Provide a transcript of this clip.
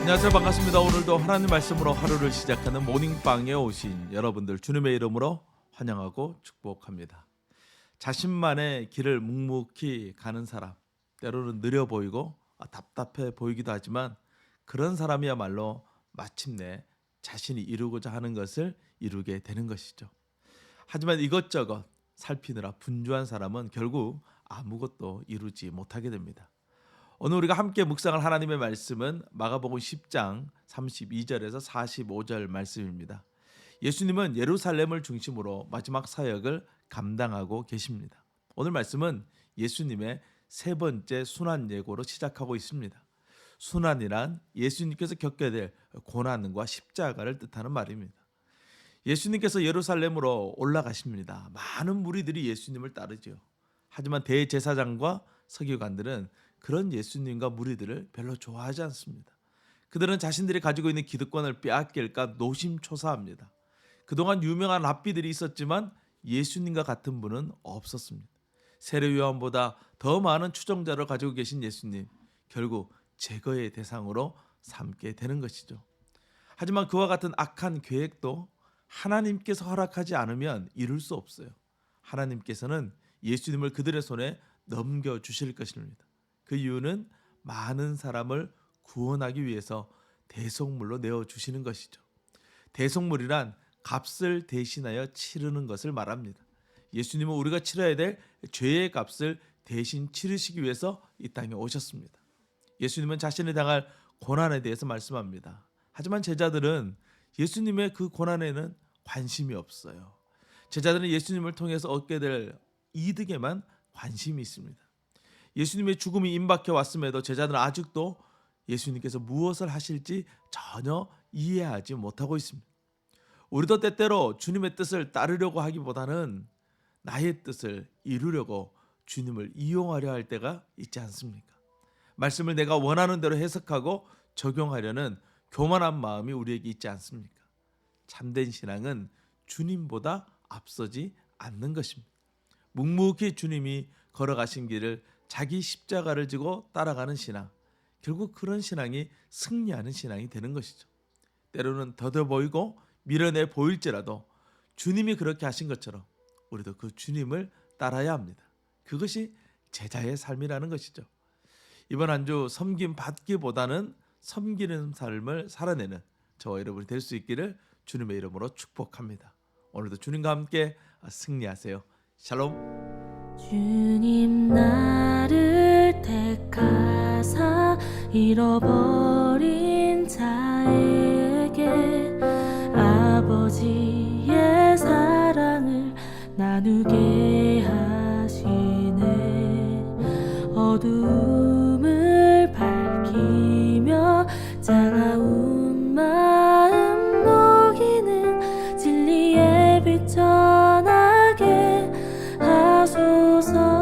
안녕하세요. 반갑습니다. 오늘도 하나님 말씀으로 하루를 시작하는 모닝빵에 오신 여러분들 주님의 이름으로 환영하고 축복합니다. 자신만의 길을 묵묵히 가는 사람, 때로는 느려 보이고 답답해 보이기도 하지만 그런 사람이야말로 마침내 자신이 이루고자 하는 것을 이루게 되는 것이죠. 하지만 이것저것 살피느라 분주한 사람은 결국 아무것도 이루지 못하게 됩니다. 오늘 우리가 함께 묵상할 하나님의 말씀은 마가복음 10장 32절에서 45절 말씀입니다. 예수님은 예루살렘을 중심으로 마지막 사역을 감당하고 계십니다. 오늘 말씀은 예수님의 세 번째 순환 예고로 시작하고 있습니다. 순환이란 예수님께서 겪게 될 고난과 십자가를 뜻하는 말입니다. 예수님께서 예루살렘으로 올라가십니다. 많은 무리들이 예수님을 따르죠. 하지만 대제사장과 서기관들은 그런 예수님과 무리들을 별로 좋아하지 않습니다. 그들은 자신들이 가지고 있는 기득권을 빼앗길까 노심초사합니다. 그동안 유명한 랍비들이 있었지만 예수님과 같은 분은 없었습니다. 세례 요한보다 더 많은 추종자를 가지고 계신 예수님, 결국 제거의 대상으로 삼게 되는 것이죠. 하지만 그와 같은 악한 계획도 하나님께서 허락하지 않으면 이룰 수 없어요. 하나님께서는 예수님을 그들의 손에 넘겨주실 것입니다. 그 이유는 많은 사람을 구원하기 위해서 대속물로 내어주시는 것이죠. 대속물이란 값을 대신하여 치르는 것을 말합니다. 예수님은 우리가 치러야 될 죄의 값을 대신 치르시기 위해서 이 땅에 오셨습니다. 예수님은 자신이 당할 고난에 대해서 말씀합니다. 하지만 제자들은 예수님의 그 고난에는 관심이 없어요. 제자들은 예수님을 통해서 얻게 될 이득에만 관심이 있습니다. 예수님의 죽음이 임박해 왔음에도 제자들은 아직도 예수님께서 무엇을 하실지 전혀 이해하지 못하고 있습니다. 우리도 때때로 주님의 뜻을 따르려고 하기보다는 나의 뜻을 이루려고 주님을 이용하려 할 때가 있지 않습니까? 말씀을 내가 원하는 대로 해석하고 적용하려는 교만한 마음이 우리에게 있지 않습니까? 참된 신앙은 주님보다 앞서지 않는 것입니다. 묵묵히 주님이 걸어가신 길을 자기 십자가를 지고 따라가는 신앙, 결국 그런 신앙이 승리하는 신앙이 되는 것이죠. 때로는 더뎌 보이고 미련해 보일지라도 주님이 그렇게 하신 것처럼 우리도 그 주님을 따라야 합니다. 그것이 제자의 삶이라는 것이죠. 이번 한 주 섬김 받기보다는 섬기는 삶을 살아내는 저와 여러분이 될 수 있기를 주님의 이름으로 축복합니다. 오늘도 주님과 함께 승리하세요. 샬롬. 주님 나를 택하사 잃어버린 자에게 아버지의 사랑을 나누게 하시네. 어둠을 밝히며 차가운 마음 녹이는 진리의 빛 전하게 하소서.